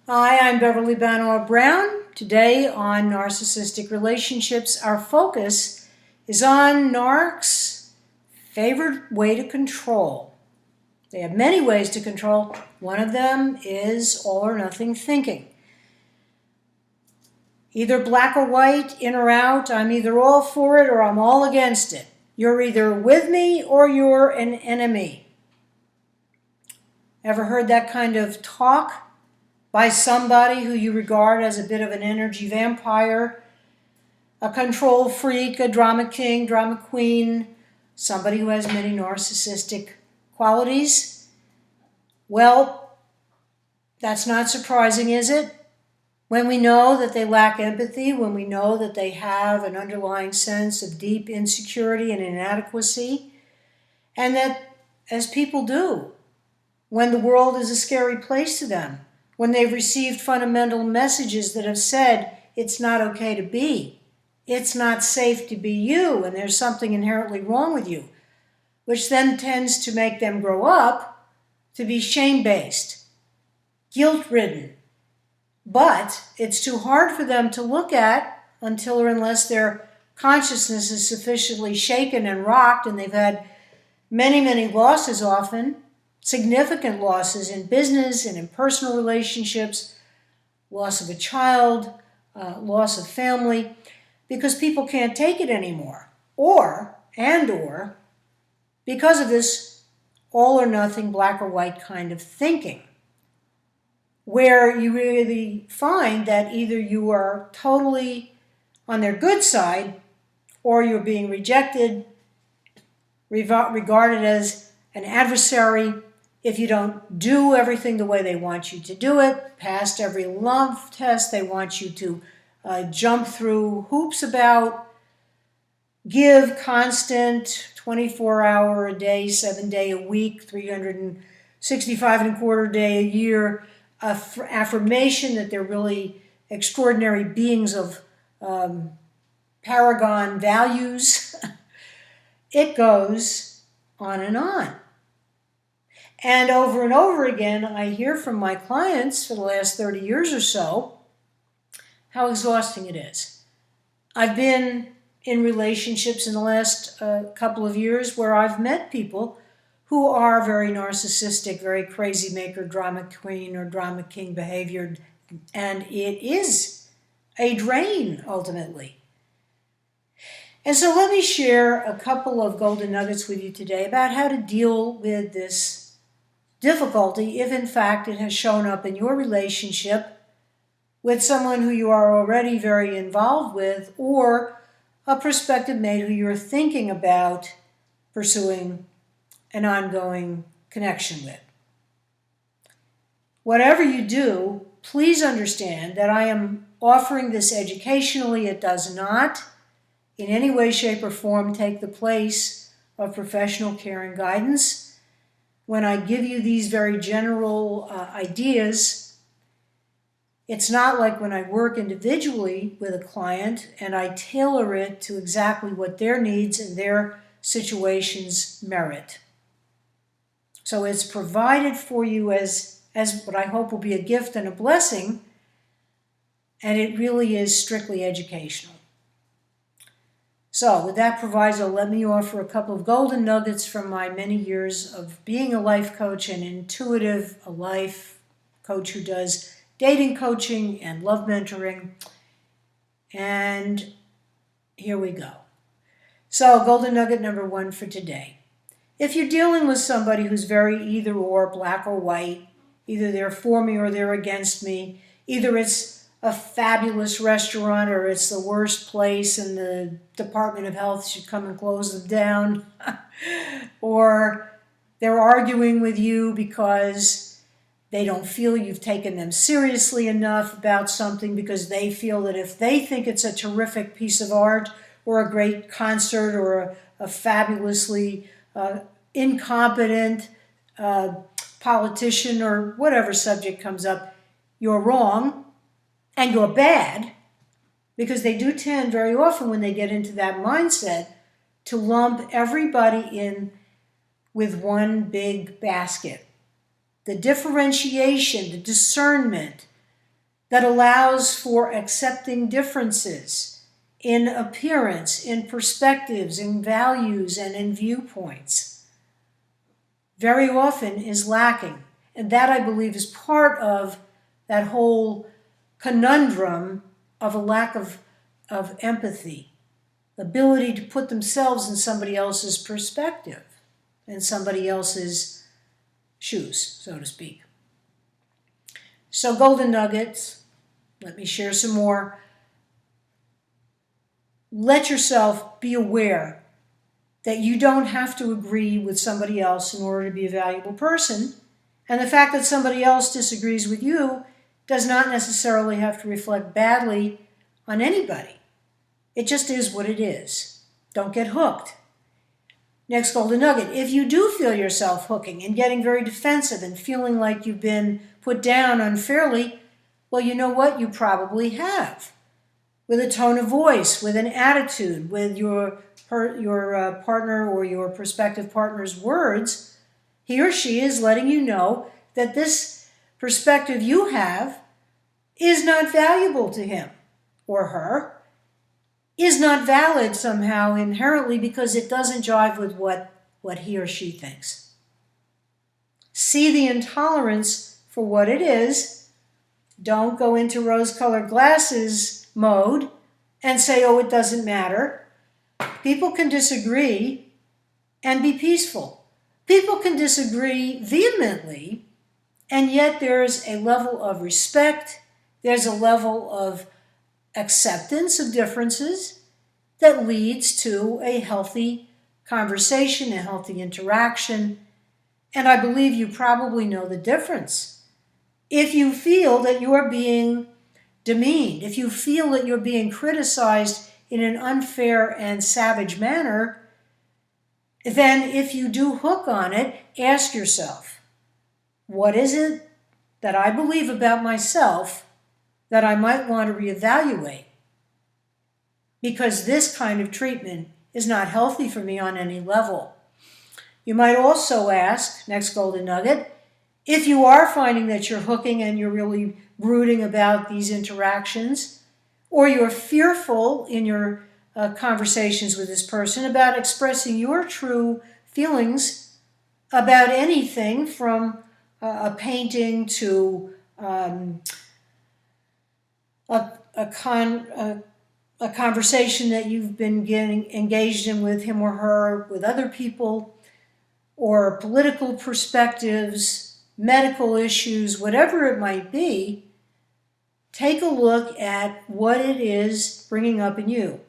Hi, I'm Beverly Bannow Brown. Today on Narcissistic Relationships, our focus is on narcs' favorite way to control. They have many ways to control. One of them is all or nothing thinking. Either black or white, in or out, I'm either all for it or I'm all against it. You're either with me or you're an enemy. Ever heard that kind of talk by somebody who you regard as a bit of an energy vampire, a control freak, a drama king, drama queen, somebody who has many narcissistic qualities? Well, that's not surprising, is it? When we know that they lack empathy, when we know that they have an underlying sense of deep insecurity and inadequacy, and that, as people do, when the world is a scary place to them, when they've received fundamental messages that have said, it's not okay to be, it's not safe to be you, and there's something inherently wrong with you, which then tends to make them grow up to be shame-based, guilt-ridden. But it's too hard for them to look at until or unless their consciousness is sufficiently shaken and rocked, and they've had many, many losses often, significant losses in business and in personal relationships, loss of a child, loss of family, because people can't take it anymore. Or because of this all or nothing, black or white kind of thinking, where you really find that either you are totally on their good side or you're being rejected, regarded as an adversary if you don't do everything the way they want you to do it, passed every love test they want you to jump through hoops about, give constant 24-hour a day, 7-day a week, 365 and a quarter day a year affirmation that they're really extraordinary beings of paragon values. It goes on and on. And over again, I hear from my clients for the last 30 years or so how exhausting it is. I've been in relationships in the last couple of years where I've met people who are very narcissistic, very crazy maker, drama queen or drama king behaviored, and it is a drain ultimately. And so let me share a couple of golden nuggets with you today about how to deal with this difficulty if in fact it has shown up in your relationship with someone who you are already very involved with or a prospective mate who you're thinking about pursuing an ongoing connection with. Whatever you do, please understand that I am offering this educationally. It does not in any way, shape, or form take the place of professional care and guidance. When I give you these very general ideas, it's not like when I work individually with a client and I tailor it to exactly what their needs and their situations merit. So it's provided for you as what I hope will be a gift and a blessing, and it really is strictly educational. So with that proviso, let me offer a couple of golden nuggets from my many years of being a life coach and intuitive, a life coach who does dating coaching and love mentoring. And here we go. So golden nugget number 1 for today. If you're dealing with somebody who's very either or, black or white, either they're for me or they're against me, either it's a fabulous restaurant or it's the worst place and the Department of Health should come and close them down, or they're arguing with you because they don't feel you've taken them seriously enough about something because they feel that if they think it's a terrific piece of art or a great concert or a fabulously incompetent politician or whatever subject comes up, you're wrong. And you're bad, because they do tend very often when they get into that mindset to lump everybody in with one big basket. The differentiation, the discernment, that allows for accepting differences in appearance, in perspectives, in values, and in viewpoints, very often is lacking. And that, I believe, is part of that whole conundrum of a lack of empathy, ability to put themselves in somebody else's perspective, in somebody else's shoes, so to speak. So golden nuggets, let me share some more. Let yourself be aware that you don't have to agree with somebody else in order to be a valuable person. And the fact that somebody else disagrees with you does not necessarily have to reflect badly on anybody. It just is what it is. Don't get hooked. Next golden nugget, if you do feel yourself hooking and getting very defensive and feeling like you've been put down unfairly, well, you know what? You probably have. With a tone of voice, with an attitude, with your partner or your prospective partner's words, he or she is letting you know that this perspective you have is not valuable to him or her, is not valid somehow inherently because it doesn't jive with what he or she thinks. See the intolerance for what it is. Don't go into rose-colored glasses mode and say, oh, it doesn't matter. People can disagree and be peaceful. People can disagree vehemently, and yet there's a level of respect, there's a level of acceptance of differences that leads to a healthy conversation, a healthy interaction, and I believe you probably know the difference. If you feel that you are being demeaned, if you feel that you're being criticized in an unfair and savage manner, then if you do hook on it, ask yourself, what is it that I believe about myself that I might want to reevaluate? Because this kind of treatment is not healthy for me on any level. You might also ask, next golden nugget, if you are finding that you're hooking and you're really brooding about these interactions, or you're fearful in your conversations with this person about expressing your true feelings about anything from a painting to a conversation that you've been getting engaged in with him or her, with other people, or political perspectives, medical issues, whatever it might be, take a look at what it is bringing up in you.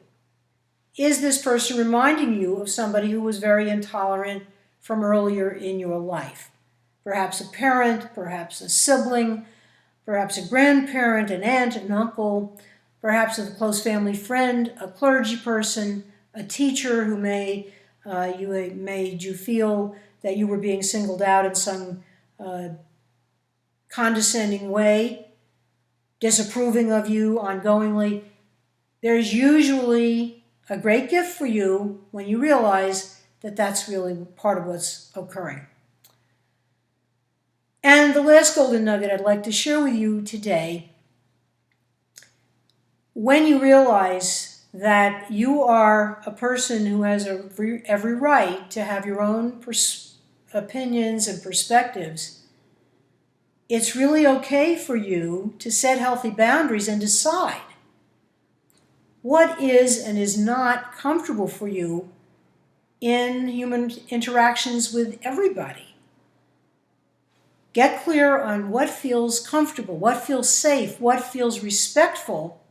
Is this person reminding you of somebody who was very intolerant from earlier in your life? Perhaps a parent, perhaps a sibling, perhaps a grandparent, an aunt, an uncle, perhaps a close family friend, a clergy person, a teacher who made you feel that you were being singled out in some condescending way, disapproving of you ongoingly. There's usually a great gift for you when you realize that that's really part of what's occurring. And the last golden nugget I'd like to share with you today, when you realize that you are a person who has every right to have your own opinions and perspectives, it's really okay for you to set healthy boundaries and decide what is and is not comfortable for you in human interactions with everybody. Get clear on what feels comfortable, what feels safe, what feels respectful,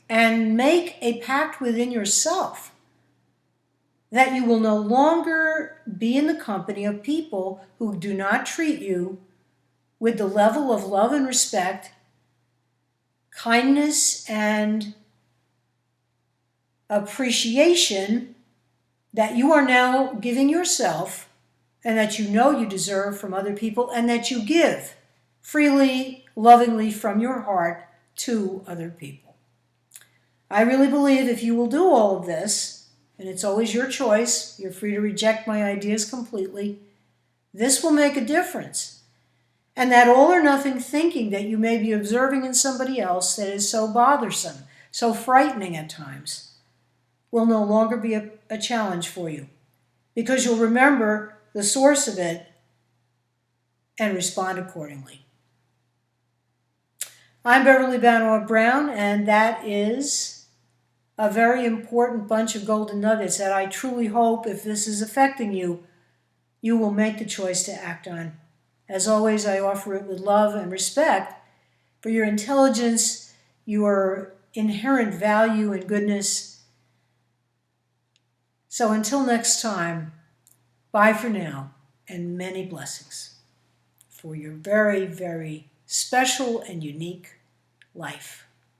and make a pact within yourself that you will no longer be in the company of people who do not treat you with the level of love and respect, kindness, and appreciation that you are now giving yourself and that you know you deserve from other people and that you give freely, lovingly from your heart to other people. I really believe if you will do all of this, and it's always your choice, you're free to reject my ideas completely, this will make a difference. And that all or nothing thinking that you may be observing in somebody else that is so bothersome, so frightening at times, will no longer be a challenge for you, because you'll remember the source of it and respond accordingly. I'm Beverly Banor Brown, and that is a very important bunch of golden nuggets that I truly hope, if this is affecting you, you will make the choice to act on. As always, I offer it with love and respect for your intelligence, your inherent value and goodness. So until next time, bye for now, and many blessings for your very, very special and unique life.